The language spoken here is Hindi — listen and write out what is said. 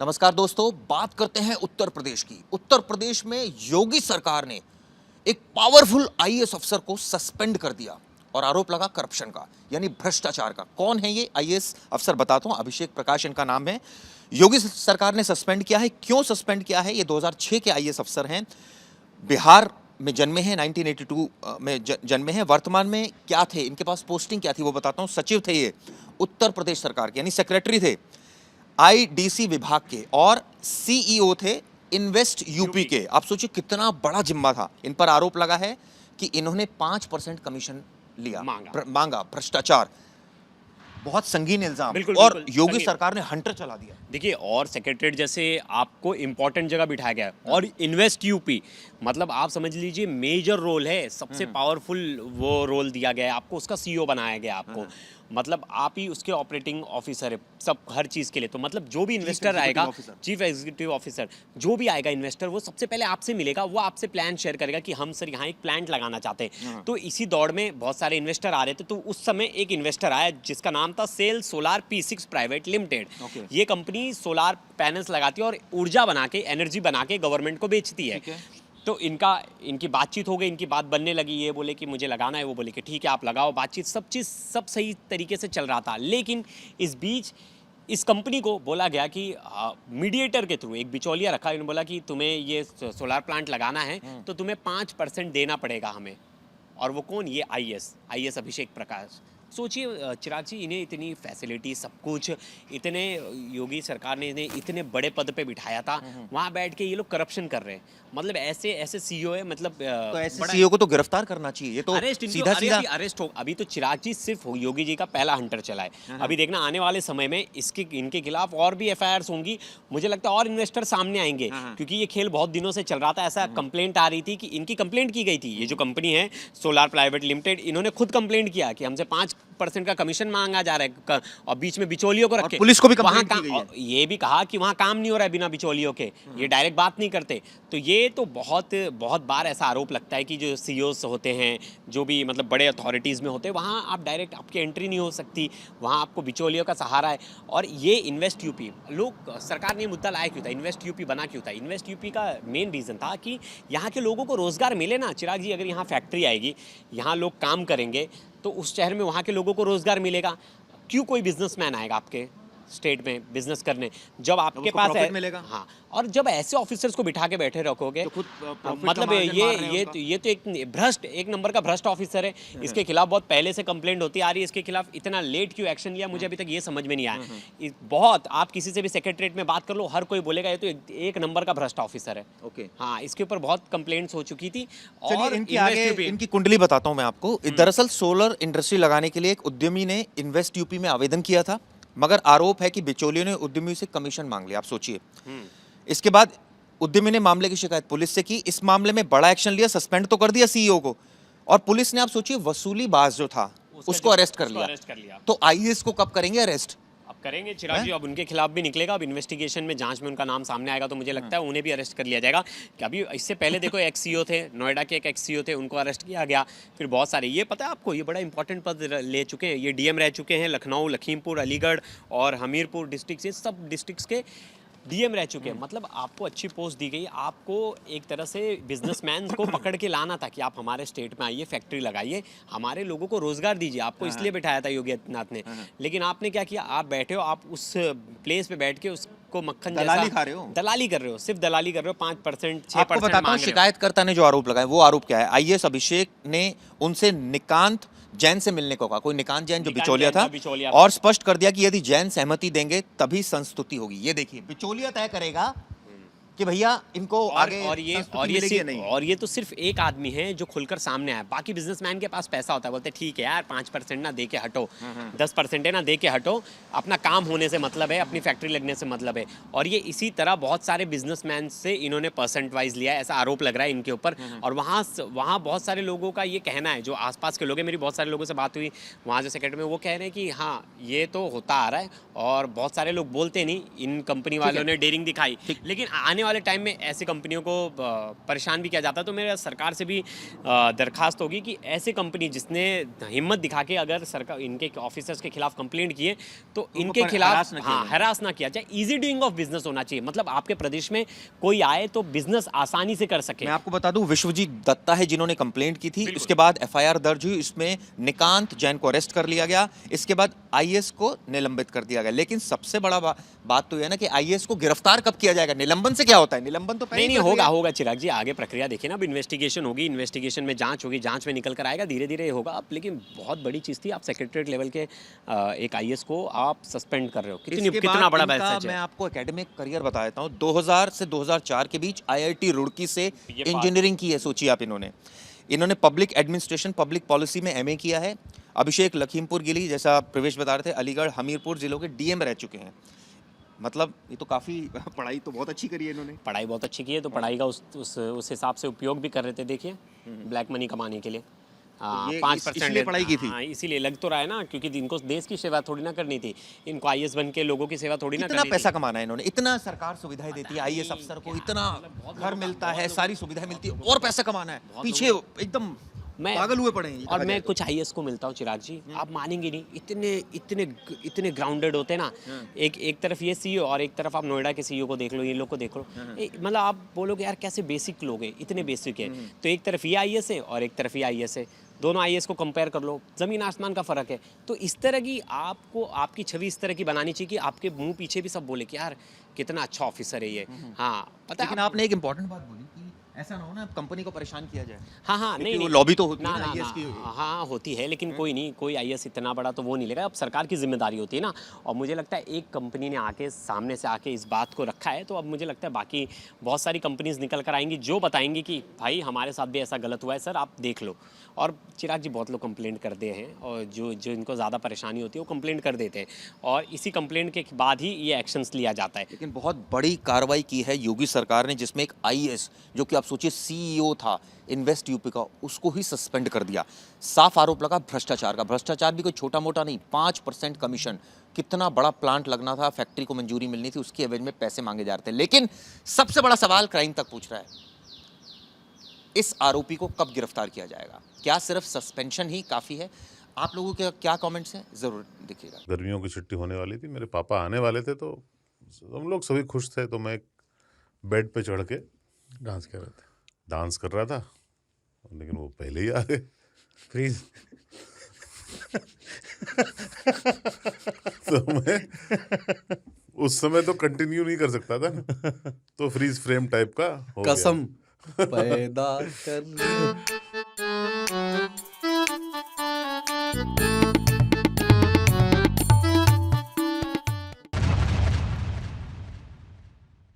नमस्कार दोस्तों, बात करते हैं उत्तर प्रदेश की। उत्तर प्रदेश में योगी सरकार ने एक पावरफुल आईएएस अफसर को सस्पेंड कर दिया और आरोप लगा करप्शन का, यानी भ्रष्टाचार का। कौन है ये आईएएस अफसर, बताता हूं। अभिषेक प्रकाश इनका नाम है। योगी सरकार ने सस्पेंड किया है। क्यों सस्पेंड किया है? ये 2006 के आईएएस अफसर हैं, बिहार में जन्मे हैं, 1982 में जन्मे हैं। वर्तमान में क्या थे, इनके पास पोस्टिंग क्या थी वो बताता हूं। सचिव थे ये उत्तर प्रदेश सरकार के, यानी सेक्रेटरी थे आईडीसी विभाग के, और सीईओ थे इन्वेस्ट यूपी के। आप सोचिए कितना बड़ा जिम्मा था। इन पर आरोप लगा है कि इन्होंने 5% कमीशन लिया, मांगा, भ्रष्टाचार। बहुत संगीन इल्जाम। और योगी सरकार ने हंटर चला दिया। देखिए, और सेक्रेटरीट जैसे आपको इंपॉर्टेंट जगह बिठाया गया है, और इन्वेस्ट यूपी मतलब आप समझ लीजिए मेजर रोल है, सबसे पावरफुल वो रोल दिया गया है आपको, उसका सीईओ बनाया गया आपको। मतलब आप ही उसके ऑपरेटिंग ऑफिसर है सब, हर चीज़ के लिए। तो मतलब जो भी इन्वेस्टर आएगा, चीफ एग्जीक्यूटिव ऑफिसर जो भी आएगा इन्वेस्टर, वो सबसे पहले आपसे मिलेगा, वो आपसे प्लान शेयर करेगा कि हम सर यहाँ एक प्लांट लगाना चाहते हैं। तो इसी दौड़ में बहुत सारे इन्वेस्टर आ रहे थे। तो उस समय एक इन्वेस्टर आया जिसका नाम था cell solar P6 private limited. ये कंपनी सोलार पैनल्स लगाती है और ऊर्जा बना के, एनर्जी बना के गवर्नमेंट को बेचती है। तो इनकी बातचीत हो गई, इनकी बात बनने लगी। ये बोले कि मुझे लगाना है, वो बोले कि ठीक है आप लगाओ। बातचीत सब सही तरीके से चल रहा था। लेकिन इस बीच इस कंपनी को बोला गया कि मीडिएटर के थ्रू एक बिचौलिया रखा। इन्होंने बोला कि तुम्हें ये सोलार प्लांट लगाना है तो तुम्हें 5% देना पड़ेगा हमें। और वो कौन? ये आईएएस अभिषेक प्रकाश। सोचिए चिराग जी, इन्हें इतनी फैसिलिटी, सब कुछ, इतने योगी सरकार ने इन्हें इतने बड़े पद पे बिठाया था, वहाँ बैठ के ये लोग करप्शन कर रहे हैं। मतलब ऐसे सीईओ है, मतलब तो ऐसे सीईओ को तो गिरफ्तार करना चाहिए। ये तो सीधा अरेस्ट हो। अभी तो चिराग जी सिर्फ योगी जी का पहला हंटर चला है। अभी देखना आने वाले समय में इनके खिलाफ और भी एफआईआर होंगी। मुझे लगता है और इन्वेस्टर सामने आएंगे, क्योंकि ये खेल बहुत दिनों से चल रहा था। ऐसा कंप्लेंट आ रही थी कि इनकी कंप्लेंट की गई थी। ये जो कंपनी है सोलार प्राइवेट लिमिटेड, इन्होंने खुद कंप्लेंट किया कि हमसे 5% का कमीशन मांगा जा रहा है, और बीच में बिचौलियों को रख के। पुलिस को भी कंप्लेंट की गई है। ये भी कहा कि वहां काम नहीं हो रहा है बिना बिचौलियों के, ये डायरेक्ट बात नहीं करते। तो ये तो बहुत बार ऐसा आरोप लगता है कि जो सीईओस होते हैं, जो भी मतलब बड़े अथॉरिटीज़ में होते हैं, वहाँ आप डायरेक्ट, आपकी एंट्री नहीं हो सकती, वहाँ आपको बिचौलियों का सहारा है। और ये इन्वेस्ट यूपी, लोग, सरकार ने मुद्दा लाया क्यों था, इन्वेस्ट यूपी बना क्यों था? इन्वेस्ट यूपी का मेन रीज़न था कि यहाँ के लोगों को रोज़गार मिले ना। चिराग जी, अगर यहाँ फैक्ट्री आएगी, यहाँ लोग काम करेंगे, तो उस शहर में वहाँ के लोगों को रोज़गार मिलेगा। क्यों कोई बिजनेसमैन आएगा आपके स्टेट में बिजनेस करने, जब आपके पास है? मिलेगा। हाँ, और जब ऐसे ऑफिसर्स को बिठा के बैठे रखोगे तो मतलब ये तो एक भ्रष्ट, एक नंबर का भ्रष्ट ऑफिसर है। इसके खिलाफ बहुत पहले से कंप्लेंट होती आ रही है। इसके खिलाफ इतना लेट क्यों एक्शन लिया, मुझे अभी तक ये समझ में नहीं आया। बहुत, आप किसी से भी सेक्रेटरीट में बात कर लो, हर कोई बोलेगा ये तो एक नंबर का भ्रष्ट ऑफिसर है। ओके, हाँ, इसके ऊपर बहुत कंप्लेंट्स हो चुकी थी। और इनकी कुंडली बताता हूं मैं आपको। दरअसल सोलर इंडस्ट्री लगाने के लिए एक उद्यमी ने इन्वेस्ट यूपी में आवेदन किया था, मगर आरोप है कि बिचौलियों ने उद्यमी से कमीशन मांग लिया। आप सोचिए। इसके बाद उद्यमी ने मामले की शिकायत पुलिस से की। इस मामले में बड़ा एक्शन लिया, सस्पेंड तो कर दिया सीईओ को, और पुलिस ने, आप सोचिए, वसूलीबाज जो था उसको अरेस्ट कर लिया। तो आईएएस को कब करेंगे अरेस्ट? अब करेंगे चिराग जी, अब उनके खिलाफ भी निकलेगा। अब इन्वेस्टिगेशन में, जांच में उनका नाम सामने आएगा तो मुझे लगता है उन्हें भी अरेस्ट कर लिया जाएगा। कि अभी इससे पहले देखो एक्स सीईओ थे, नोएडा के एक एक्स सीईओ थे, उनको अरेस्ट किया गया। फिर बहुत सारे, ये पता है आपको, ये बड़ा इंपॉर्टेंट पद ले चुके हैं। ये डीएम रह चुके हैं, लखनऊ, लखीमपुर, अलीगढ़ और हमीरपुर डिस्ट्रिक्ट से, सब डिस्ट्रिक्ट्स के डीएम रह चुके हैं। मतलब आपको अच्छी पोस्ट दी गई। आपको एक तरह से बिजनेसमैन को पकड़ के लाना था कि आप हमारे स्टेट में आइए, फैक्ट्री लगाइए, हमारे लोगों को रोजगार दीजिए। आपको इसलिए बिठाया था योगी आदित्यनाथ ने। लेकिन आपने क्या किया? आप बैठे हो, आप उस प्लेस पे बैठ के उसको मक्खन दलाली खा रहे हो, दलाली कर रहे हो, सिर्फ दलाली कर रहे हो। 5%, 6% आपको बताता हूं, शिकायतकर्ता ने जो आरोप लगाए वो आरोप क्या है। आईएएस अभिषेक ने उनसे निकांत जैन से मिलने को कहा, कोई निकांत जैन जो बिचौलिया था, और स्पष्ट कर दिया कि यदि जैन सहमति देंगे तभी संस्तुति होगी। ये देखिए, बिचौलिया तय करेगा कि भैया इनको आगे। और ये तो सिर्फ एक आदमी है जो खुलकर सामने आया। बाकी बिजनेसमैन के पास पैसा होता है, बोलते ठीक है यार 5% ना दे के हटो, 10% है ना दे के हटो, अपना काम होने से मतलब है, अपनी फैक्ट्री लगने से मतलब है। और ये इसी तरह बहुत सारे बिजनेसमैन से इन्होंने परसेंट वाइज लिया है, ऐसा आरोप लग रहा है इनके ऊपर। और वहाँ बहुत सारे लोगों का ये कहना है, जो आसपास के लोग हैं, मेरी बहुत सारे लोगों से बात हुई वहाँ जो सेक्रेटरी में, वो कह रहे हैं कि हाँ ये तो होता आ रहा है, और बहुत सारे लोग बोलते नहीं, इन कंपनी वालों ने डेयरिंग दिखाई। लेकिन आने वाले टाइम में ऐसी कंपनियों को परेशान भी किया जाता है। तो मेरा सरकार से भी दरखास्त होगी कि ऐसे कंपनी जिसने हिम्मत दिखा के अगर सरकार इनके ऑफिसर्स के खिलाफ कंप्लेंट किए तो इनके खिलाफ हरास ना किया जाए। इजी डूइंग ऑफ बिजनेस होना चाहिए, मतलब आपके प्रदेश में कोई आए तो बिजनेस आसानी से कर सके। मैं आपको बता दूं, विश्वजीत दत्ता है जिन्होंने कंप्लेंट की थी, उसके बाद एफआईआर दर्ज हुई, इसमें निकांत जैन को अरेस्ट कर लिया गया, इसके बाद आईएएस को निलंबित कर दिया गया। लेकिन सबसे बड़ा बात तो यह है ना कि आईएएस को गिरफ्तार कब किया जाएगा? निलंबन से क्या होता है? निलंबन तो पहले नहीं होगा चिराग जी, आगे प्रक्रिया देखिए ना। अब इन्वेस्टिगेशन होगी, इन्वेस्टिगेशन में जांच होगी, जांच में निकल कर आएगा, धीरे धीरे होगा। अब लेकिन बहुत बड़ी चीज थी, आप सेक्रेटरीट लेवल के एक आईएएस को आप सस्पेंड कर रहे हो, कितना बड़ा मैसेज है। मैं आपको एकेडमिक करियर बता देता हूं। 2000 से 2004 के बीच आईआईटी रुड़की से इंजीनियरिंग की है, सोचिए आप। इन्होंने पब्लिक एडमिनिस्ट्रेशन, पब्लिक पॉलिसी में एमए किया है। अभिषेक लखीमपुर गिली, जैसा प्रवेश बता रहे थे, अलीगढ़ हमीरपुर जिलों के डीएम रह चुके हैं। मतलब ये तो काफ़ी पढ़ाई तो बहुत अच्छी करी है इन्होंने। पढ़ाई बहुत अच्छी की है, तो पढ़ाई का उस हिसाब से उपयोग भी कर रहे थे। देखिए ब्लैक मनी कमाने के लिए 5% पढ़ाई की थी। इसीलिए लग तो रहा है ना, क्योंकि इनको देश की सेवा थोड़ी ना करनी थी, इनको आईएएस बन के लोगों की सेवा थोड़ी ना करनी थी। इतना पैसा कमाना है इन्होंने, इतना सरकार सुविधाएं देती है आईएएस अफसर को, इतना घर मिलता है, सारी सुविधाएं मिलती है, और पैसा कमाना है, पीछे एकदम पागल हुए पड़े हैं। और मैं कुछ आईएएस को मिलता हूँ चिराग जी, आप मानेंगे नहीं, इतने ग्राउंडेड होते हैं ना। एक तरफ ये सीईओ और एक तरफ आप नोएडा के सीईओ को देख लो, ये लोग को देख लो, मतलब आप बोलोगे यार कैसे बेसिक लोग हैं, इतने बेसिक है। तो एक तरफ ये आईएएस है और एक तरफ ये आईएएस है, दोनों आईएएस को कंपेयर कर लो, जमीन आसमान का फर्क है। तो इस तरह की आपको आपकी छवि इस तरह की बनानी चाहिए कि आपके मुंह पीछे भी सब बोले कि यार कितना अच्छा ऑफिसर है ये। हाँ पता है। लेकिन आपने एक इंपॉर्टेंट बात बोली कि ऐसा ना हो ना कंपनी को परेशान किया जाए। हाँ नहीं, वो लॉबी तो होती है ना आईएएस की। हाँ होती है, लेकिन कोई नहीं, कोई आईएएस इतना बड़ा तो वो नहीं लेगा। अब सरकार की जिम्मेदारी होती है ना, और मुझे लगता है एक कंपनी ने आके सामने से आके इस बात को रखा है, तो अब मुझे लगता है बाकी बहुत सारी कंपनीज निकल कर आएंगी जो बताएंगी कि भाई हमारे साथ भी ऐसा गलत हुआ है सर, आप देख लो। और चिराग जी बहुत लोग कंप्लेंट करते हैं, और जो इनको ज़्यादा परेशानी होती है वो कंप्लेंट कर देते हैं, और इसी कंप्लेंट के बाद ही ये एक्शंस लिया जाता है। लेकिन बहुत बड़ी कार्रवाई की है योगी सरकार ने, जिसमें एक आईएएस जो कि आप सोचिए सीईओ था इन्वेस्ट यूपी का, उसको ही सस्पेंड कर दिया। साफ आरोप लगा भ्रष्टाचार का। भ्रष्टाचार भी कोई छोटा मोटा नहीं, 5% कमीशन। कितना बड़ा प्लांट लगना था, फैक्ट्री को मंजूरी मिलनी थी, उसके एवज में पैसे मांगे जा रहे थे। लेकिन सबसे बड़ा सवाल क्राइम तक पूछ रहा है, इस आरोपी को कब गिरफ्तार किया जाएगा? क्या सिर्फ सस्पेंशन ही काफी है? आप लोगों के क्या कमेंट्स हैं, जरूर देखिएगा। गर्मियों की छुट्टी होने वाली थी, मेरे पापा आने वाले थे, तो हम लोग सभी खुश थे। तो मैं एक बेड पे चढ़ के डांस कर रहा था, लेकिन वो पहले ही आ गए। फ्रीज। तो मैं उस समय तो कंटिन्यू नहीं कर सकता था ना, तो फ्रीज फ्रेम टाइप का हो गया। कसम पैदा कर